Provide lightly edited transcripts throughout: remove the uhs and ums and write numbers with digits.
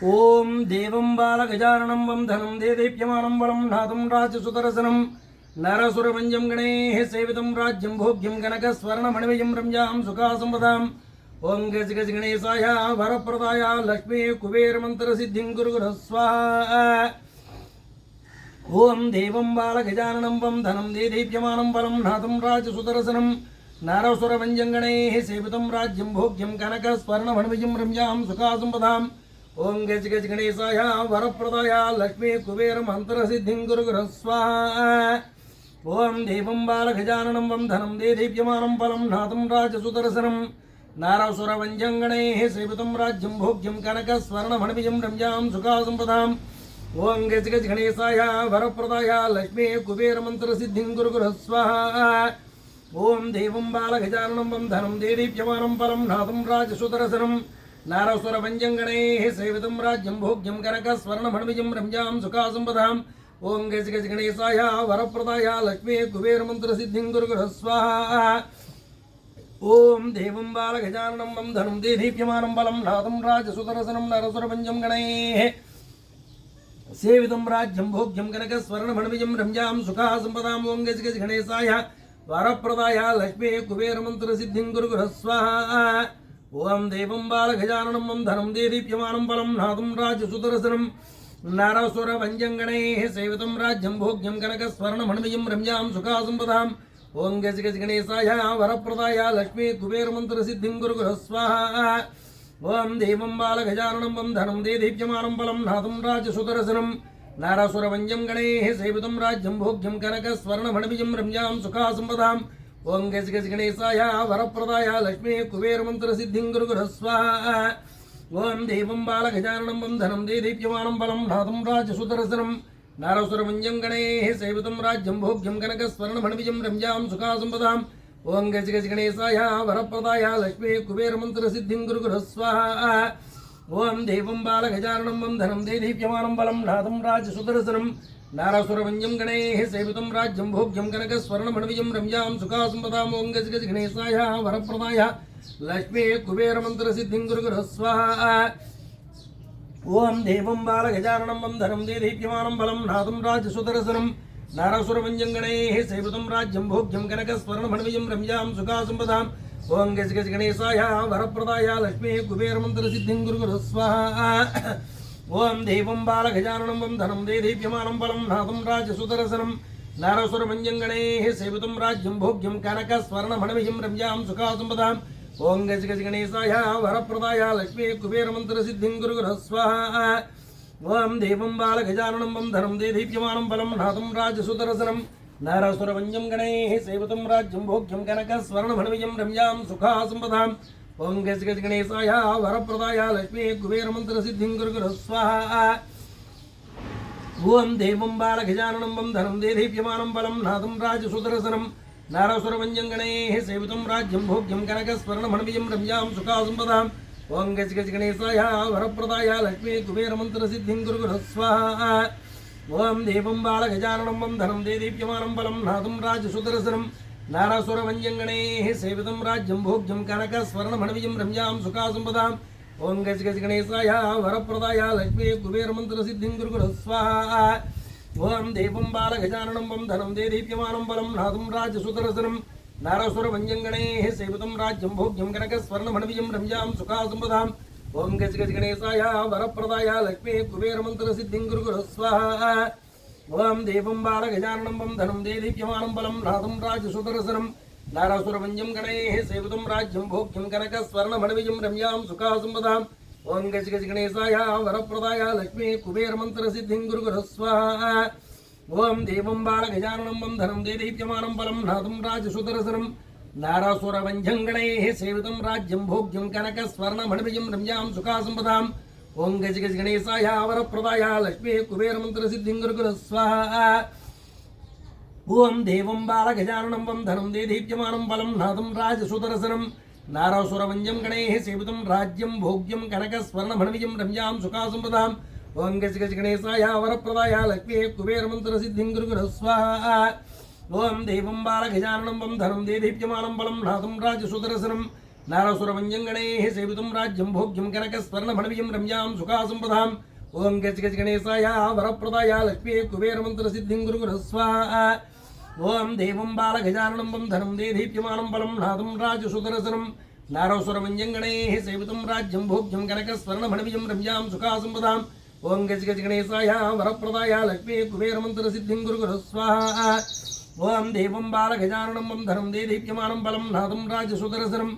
ओम देवं बालगजाननं वं धनं दे दीप्यमानं बलं नादं राजसुदर्शनं नरसुरवंजं गणैः सेवितं राज्यं भोग्यं कनकस्वर्णमणिमयं रम्यां सुखासंपदाम् ओं गज गज गणेशाय वरप्रदाय लक्ष्मी कुबेरमन्त्रसिद्धिं गुरुगुरः स्वाहा ओं देवं बालगजाननं वं धनं दे दीप्यमानं बलं नादं राजसुदर्शनं नरसुरवंजं गणैः सेवितं राज्यं भोग्यं कनकस्वर्णमणिमयं रम्यां सुखासंपदाम् ओं गज गज गणेशाय वरप्रदाय लक्ष्मी कुबेर मंत्र सिद्धिं गुरुगुरः स्वाहा ओं देवं बालगजाननं वं धनं दे दीप्यमानं फलं नादं राजसुदर्शनं नारसुरवंजं गणैः सेवितं राज्यं भोग्यं कनकस्वर्णमणिमयं रम्यां सुखासंपदाम् ओं गज गज गणेशाय वरप्रदाय लक्ष्मी कुबेर मंत्र सिद्धिं गुरुगुरः स्वाहा ओं देवं बालगजाननं वं धनं दे दीप्यमानं फलं नादं राजसुदर्शनं नारसुरवंजं गणैः सेवितं राज्यं भोग्यं कनकस्वर्णमणिमयं रम्यां सुखासंपदाम् ओं गज गज गणेशाय वरप्रदाय लक्ष्मी कुबेरमन्त्रसिद्धिं गुरुगुरः स्वाहा ओं देवं बालगजाननं वं धनं दे दीप्यमानं बलं नादं राजसुदर्शनं नरसुरवंजं गणैः सेवितं राज्यं भोग्यं कनकस्वर्णमणिमयं रम्यां सुखासंपदाम् ओं गज गज गणेशाय वरप्रदाय लक्ष्मी कुबेरमन्त्रसिद्धिं गुरुगुरः स्वाहा ओं देवं बालगजाननं वं धनं दे दीप्यमानं फलं नादं राजसुदर्शनं नरसुरवंजं गणैः सेवितं राज्यं भोग्यं कनकस्वर्णमणिमयं रम्यां सुखासंपदाम् ओं गज गज गणेशाय वरप्रदाय लक्ष्मी कुबेरमन्त्रसिद्धिं गुरुगुरः स्वाहा ओं देवं बालगजाननं वं धनं दे दीप्यमानं फलं नादं राजसुदर्शनं नरसुरवंजं गणैः सेवितं राज्यं भोग्यं कनकस्वर्णमणिमयं रम्यां सुखासंपदाम् ओं गज गज गणेशाय वरप्रदाय लक्ष्मी कुबेरमन्त्रसिद्धिं गुरुगुरः स्वाहा ओं देवं बालगजाननं वं धनं दे दीप्यमानं फलं नादं राजसुदर्शनं नरसुरवंजं गणैः सेवितं राज्यं भोग्यं कनकस्वर्णमणिमयं रम्यां सुखासंपदाम् ओं गज गज गणेशाय वरप्रदाय लक्ष्मी कुबेरमन्त्रसिद्धिं गुरुगुरः स्वाहा ओं देवं बालगजाननं वं धनं दे दीप्यमानं फलं नादं राजसुदर्शनं नारसुरवंजं गणैः सेवितं राज्यं भोग्यं कनकस्वर्णमणिमयं रम्यां सुखासंपदाम् ओं गज गज गणेशाय वरप्रदाय लक्ष्मी कुबेरमन्त्रसिद्धिं गुरुगुरः स्वाहा ओं देवं बालगजाननं वं धनं दे दीप्यमानं फलं नादं राजसुदर्शनं नारसुरवंजं गणैः सेवितं राज्यं भोग्यं कनकस्वर्णमणिमयं रम्यां सुखासंपदाम् ओं गज गज गणेशाय वरप्रदाय लक्ष्मी कुबेरमन्त्रसिद्धिं गुरुगुरः स्वाहा ओं देवं बालगजाननं वं धनं दे दीप्यमानं फलं नादं राजसुदर्शनं नरसुरवंजं गणैः सेवितं राज्यं भोग्यं कनकस्वर्णमणिमयं रम्यां सुखासंपदाम् ओं गज गज गणेशाय वरप्रदाय लक्ष्मी कुबेरमन्त्रसिद्धिं गुरुगुरः स्वाहा ओं देवं बालगजाननं वं धनं दे दीप्यमानं फलं नादं राजसुदर्शनं नरसुरवंजं गणैः सेवितं राज्यं भोग्यं कनकस्वर्णमणिमयं रम्यां सुखासंपदाम् ओं गज गज गणेशाय वरप्रदाय लक्ष्मी कुबेरमन्त्रसिद्धिं गुरुगुरः स्वाहा ओं देवं बालगजाननं वं धनं दे दीप्यमानं फलं नादं राजसुदर्शनं नारसुरवंजं गणैः सेवितं राज्यं भोग्यं कनकस्वर्णमणिमयं रम्यां सुखासंपदाम् ओं गज गज गणेशाय वरप्रदाय लक्ष्मी कुबेरमन्त्रसिद्धिं गुरुगुरः स्वाहा ओं देवं बालगजाननं वं धनं दे दीप्यमानं फलं नादं राजसुदर्शनं नारसुरवंजं गणैः सेवितं राज्यं भोग्यं कनकस्वर्णमणिमयं रम्यां सुखासंपदाम् ओं गज गज गणेशाय वरप्रदाय लक्ष्मी कुबेरमन्त्रसिद्धिं गुरुगुरः स्वाहा ओं देवं बालगजाननं वं धनं दे दीप्यमानं फलं नादं राजसुदर्शनं नारसुरवंजं गणैः सेवितं राज्यं भोग्यं कनकस्वर्णमणिमयं रम्यां सुखासंपदाम् ओं गज गज गणेशाय वरप्रदाय लक्ष्मी कुबेरमन्त्रसिद्धिं गुरुगुरः स्वाहा ओं देवं बालगजाननं वं धनं दे दीप्यमानं फलं नादं राजसुदर्शनं नारसुरवंजं गणैः सेवितं राज्यं भोग्यं कनकस्वर्णमणिमयं रम्यां सुखासंपदाम् ओं गज गज गणेशाय वरप्रदाय लक्ष्मी कुबेरमन्त्रसिद्धिं गुरुगुरः स्वाहा ओं देवं बालगजाननं वं धनं दे दीप्यमानं फलं नादं राजसुदर्शनं नारसुरवंजं गणैः सेवितं राज्यं भोग्यं कनकस्वर्णमणिमयं रम्यां सुखासंपदाम् ओं गज गज गणेशाय वरप्रदाय लक्ष्मी कुबेरमन्त्रसिद्धिं गुरुगुरः स्वाहा ओं देवं बालगजाननं वं धनं दे दीप्यमानं फलं नादं राजसुदर्शनं नारसुरवंजं गणैः सेवितं राज्यं भोग्यं कनकस्वर्णमणिमयं रम्यां सुखासंपदाम् ओं गज गज गणेशाय वरप्रदाय लक्ष्मी कुबेरमन्त्रसिद्धिं गुरुगुरः स्वाहा ओं देवं बालगजाननं वं धनं दे दीप्यमानं फलं नादं राजसुदर्शनं नारसुरभञ्जङ्गणैः सेवितं राज्यं भोग्यं कनकस्वर्णमणिमयं रम्यां सुखासम्पदाम् ॐ गज गज गणेशाय वरप्रदाय लक्ष्मी कुबेरमन्त्रसिद्धिं गुरुगुरु स्वाहा ॐ देवं बालगजाननं वं धनं दे दीप्यमानं बलं नादं राजसुदर्शनं नारसुरभञ्जङ्गणैः सेवितं राज्यं भोग्यं कनकस्वर्णमणिमयं रम्यां सुखासम्पदाम् ॐ गज गज गणेशाय वरप्रदाय लक्ष्मी कुबेरमन्त्रसिद्धिं गुरुगुरु स्वाहा ॐ देवं बालगजाननं वं धनं दे दीप्यमानं बलं नादं राजसुदर्शनं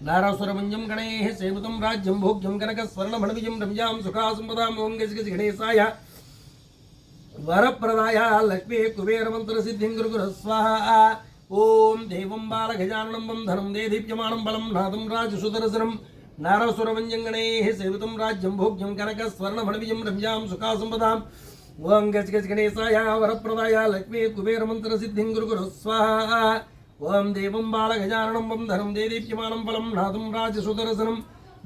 नारसुरभञ्जङ्गणैः सेवितं राज्यं भोग्यं कनकस्वर्णमणिमयं रम्यां सुखासम्पदाम् ॐ गज गज गणेशाय वरप्रदाय लक्ष्मी कुबेरमन्त्रसिद्धिं गुरुगुरु स्वाहा ॐ देवं बालगजाननं वं धनं दे दीप्यमानं बलं नादं राजसुदर्शनं नारसुरभञ्जङ्गणैः सेवितं राज्यं भोग्यं कनकस्वर्णमणिमयं रम्यां सुखासम्पदाम् ॐ गज गज गणेशाय वरप्रदाय लक्ष्मी कुबेरमन्त्रसिद्धिं गुरुगुरु स्वाहा ॐ देवं बालगजाननं वं धनं दे दीप्यमानं बलं नादं राजसुदर्शनं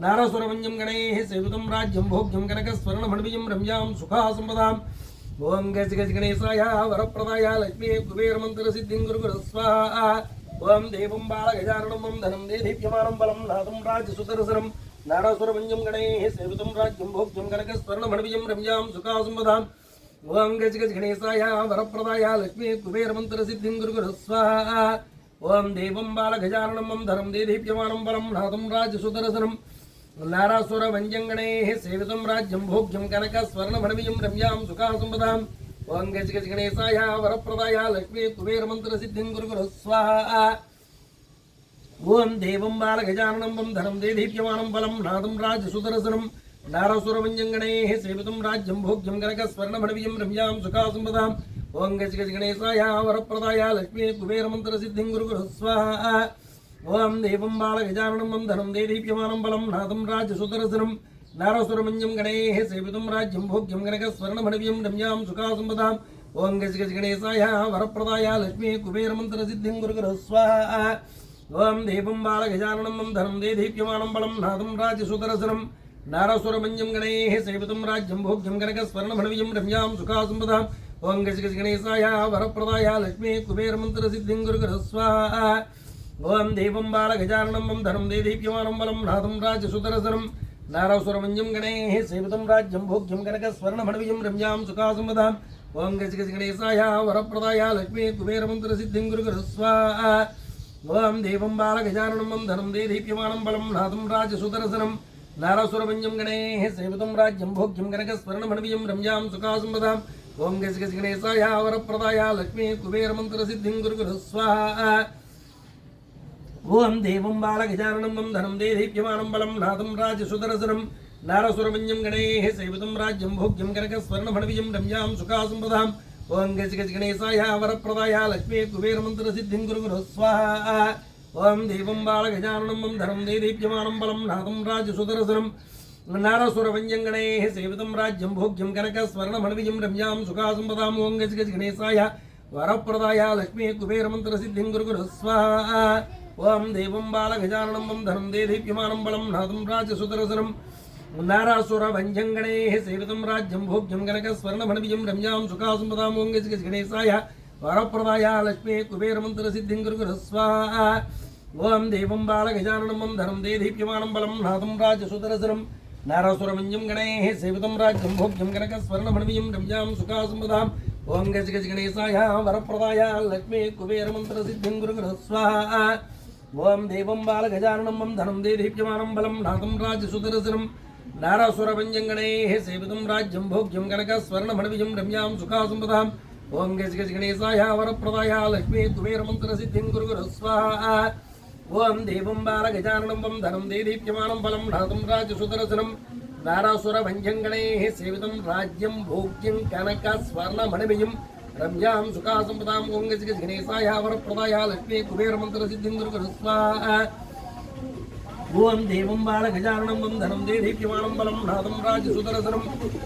नारसुरभञ्जङ्गणैः सेवितं राज्यं भोग्यं कनकस्वर्णमणिमयं रम्यां सुखासम्पदाम् ॐ गज गज गणेशाय वरप्रदाय लक्ष्मी कुबेरमन्त्रसिद्धिं गुरुगुरु स्वाहा ॐ देवं बालगजाननं वं धनं दे दीप्यमानं बलं नादं राजसुदर्शनं नारसुरभञ्जङ्गणैः सेवितं राज्यं भोग्यं कनकस्वर्णमणिमयं रम्यां सुखासम्पदाम् ॐ गज गज गणेशाय वरप्रदाय लक्ष्मी कुबेरमन्त्रसिद्धिं गुरुगुरु स्वाहा ॐ देवं बालगजाननं वं धनं दे दीप्यमानं बलं नादं राजसुदर्शनं नारसुरभञ्जङ्गणैः सेवितं राज्यं भोग्यं कनकस्वर्णमणिमयं रम्यां सुखासम्पदाम् ॐ गज गज गणेशाय वरप्रदाय लक्ष्मी कुबेरमन्त्रसिद्धिं गुरुगुरु स्वाहा ॐ देवं बालगजाननं वं धनं दे दीप्यमानं बलं नादं राजसुदर्शनं नारसुरभञ्जङ्गणैः सेवितं राज्यं भोग्यं कनकस्वर्णमणिमयं रम्यां सुखासम्पदाम् ॐ गज गज गणेशाय वरप्रदाय लक्ष्मी कुबेरमन्त्रसिद्धिं गुरुगुरु स्वाहा ॐ देवं बालगजाननं वं धनं दे दीप्यमानं बलं नादं राजसुदर्शनं नारसुरभञ्जङ्गणैः सेवितं राज्यं भोग्यं कनकस्वर्णमणिमयं रम्यां सुखासम्पदाम् ॐ गज गज गणेशाय वरप्रदाय लक्ष्मी कुबेरमन्त्रसिद्धिं गुरुगुरु स्वाहा ॐ देवं बालगजाननं वं धनं दे दीप्यमानं बलं नादं राजसुदर्शनं नारसुरभञ्जङ्गणैः सेवितं राज्यं भोग्यं कनकस्वर्णमणिमयं रम्यां सुखासम्पदाम् ॐ गज गज गणेशाय वरप्रदाय लक्ष्मी कुबेरमन्त्रसिद्धिं गुरुगुरु स्वाहा ॐ देवं बालगजाननं वं धनं दे दीप्यमानं बलं नादं राजसुदर्शनं नारसुरभञ्जङ्गणैः सेवितं राज्यं भोग्यं कनकस्वर्णमणिमयं रम्यां सुखासम्पदाम् ॐ गज गज गणेशाय वरप्रदाय लक्ष्मी कुबेरमन्त्रसिद्धिं गुरुगुरु स्वाहा ॐ देवं बालगजाननं वं धनं दे दीप्यमानं बलं नादं राजसुदर्शनं नारसुरभञ्जङ्गणैः सेवितं राज्यं भोग्यं कनकस्वर्णमणिमयं रम्यां सुखासम्पदाम् ॐ गज गज गणेशाय वरप्रदाय लक्ष्मी कुबेरमन्त्रसिद्धिं गुरुगुरु स्वाहा ॐ देवं बालगजाननं वं धनं दे दीप्यमानं बलं नादं राजसुदर्शनं नारसुरभञ्जङ्गणैः सेवितं राज्यं भोग्यं कनकस्वर्णमणिमयं रम्यां सुखासम्पदाम् ॐ गज गज गणेशाय वरप्रदाय लक्ष्मी कुबेरमन्त्रसिद्धिं गुरुगुरु स्वाहा ॐ देवं बालगजाननं वं धनं दे दीप्यमानं बलं नादं राजसुदर्शनं नारसुरभञ्जङ्गणैः सेवितं राज्यं भोग्यं कनकस्वर्णमणिमयं रम्यां सुखासम्पदाम् ॐ गज गज गणेशाय वरप्रदाय लक्ष्मी कुबेरमन्त्रसिद्धिं गुरुगुरु स्वाहा ॐ देवं बालगजाननं वं धनं दे दीप्यमानं बलं नादं राजसुदर्शनं नारसुरभञ्जङ्गणैः सेवितं राज्यं भोग्यं कनकस्वर्णमणिमयं रम्यां सुखासम्पदाम् ॐ गज गज गणेशाय वरप्रदाय लक्ष्मी कुबेरमन्त्रसिद्धिं गुरुगुरु स्वाहा ॐ देवं बालगजाननं वं धनं दे दीप्यमानं बलं नादं राजसुदर्शनं नारसुरभञ्जङ्गणैः सेवितं राज्यं भोग्यं कनकस्वर्णमणिमयं रम्यां सुखासम्पदाम् ॐ गज गज गणेशाय वरप्रदाय लक्ष्मी कुबेरमन्त्रसिद्धिं गुरुगुरु स्वाहा ॐ देवं बालगजाननं वं धनं दे दीप्यमानं बलं नादं राजसुदर्शनं नारसुरभञ्जङ्गणैः सेवितं राज्यं भोग्यं कनकस्वर्णमणिमयं रम्यां सुखासम्पदाम् ॐ गज गज गणेशाय वरप्रदाय लक्ष्मी कुबेरमन्त्रसिद्धिं गुरुगुरु स्वाहा ॐ देवं बालगजाननं वं धनं दे दीप्यमानं बलं नादं राजसुदर्शनं नारसुरभञ्जङ्गणैः सेवितं राज्यं भोग्यं कनकस्वर्णमणिमयं रम्यां सुखासम्पदाम् ॐ गज गज गणेशाय वरप्रदाय लक्ष्मी कुबेरमन्त्रसिद्धिं गुरुगुरु स्वाहा ॐ देवं बालगजाननं वं धनं दे दीप्यमानं बलं नादं राजसुदर्शनं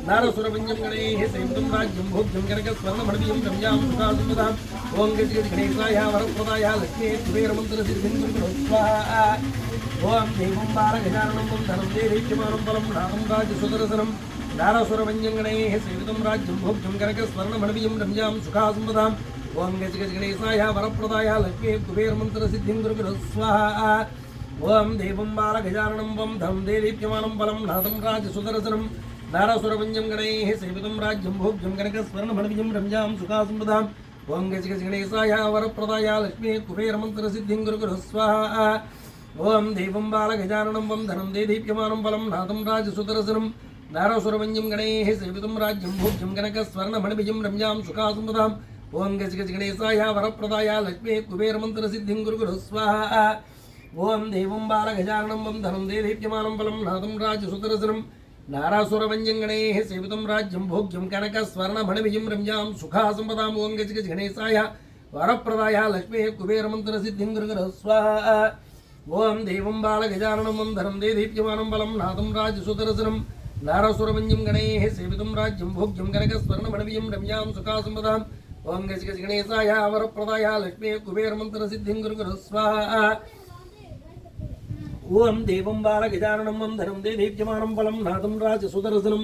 नारसुरभञ्जङ्गणैः सेवितं राज्यं भोग्यं कनकस्वर्णमणिमयं रम्यां सुखासम्पदाम् ॐ गज गज गणेशाय वरप्रदाय लक्ष्मी कुबेरमन्त्रसिद्धिं गुरुगुरु स्वाहा ॐ देवं बालगजाननं वं धनं दे दीप्यमानं बलं नादं राजसुदर्शनं नारसुरभञ्जङ्गणैः सेवितं राज्यं भोग्यं कनकस्वर्णमणिमयं रम्यां सुखासम्पदाम् ॐ गज गज गणेशाय वरप्रदाय लक्ष्मी कुबेरमन्त्रसिद्धिं गुरुगुरु स्वाहा ఓం దేవం బాలగజాననం వం ధనం దేదీప్యమానం బలం నాదం రాజసుదర్శనం నారాసురవంజం గణైః సేవితం రాజ్యం భోగ్యం కనకస్వర్ణమణివిజం రమ్యాం సుఖాసంపదాం ఓం గజగజగణేశాయ వరప్రదాయ లక్ష్మీ కుబేరమంత్రసిద్ధిం గురు స్వాహా ఓం దేవం బాలగజాననం వం ధనం దేదీప్యమానం బలం నాదం రాజసుదర్శనం నారాసురవంజం గణైః సేవితం రాజ్యం భోగ్యం కనకస్వర్ణమణివిజం రమ్యాం సుఖాసంపదాం ఓం గజగజగణేశాయ వరప్రదాయ లక్ష్మీ కుబేరమంత్రసిద్ధిం గురు స్వాహా ఓం దేవం బాలగజాననం వం ధనం దేదీప్యమానం బలం నాదం రాజసుదర్శనం నారాసురవంజం గణైః సేవితం రాజ్యం భోగ్యం కనకస్వర్ణమణివిజం రమ్యాం సుఖాసంపదాం ఓం గజగజగణేశాయ వరప్రదాయ లక్ష్మీ కుబేరమంత్రసిద్ధిం గురు స్వాహా ఓం దేవం బాలగజాననం వం ధనం దేదీప్యమానం బలం నాదం రాజసుదర్శనం నారాసురవంజం గణైః సేవితం రాజ్యం భోగ్యం కనకస్వర్ణమణివిజం రమ్యాం సుఖాసంపదాం ఓం గజగజగణేశాయ వరప్రదాయ లక్ష్మీ కుబేరమంత్రసిద్ధిం గురు స్వాహా ఓం దేవం బాలగజాననం వం ధనం దేదీప్యమానం బలం నాదం రాజసుదర్శనం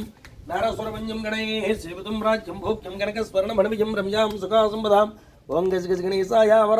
నారాసురవంజం గణైః సేవితం రాజ్యం భోగ్యం కనకస్వర్ణమణివిజం రమ్యాం సుఖాసంపదాం ఓం గజగజగణేశాయ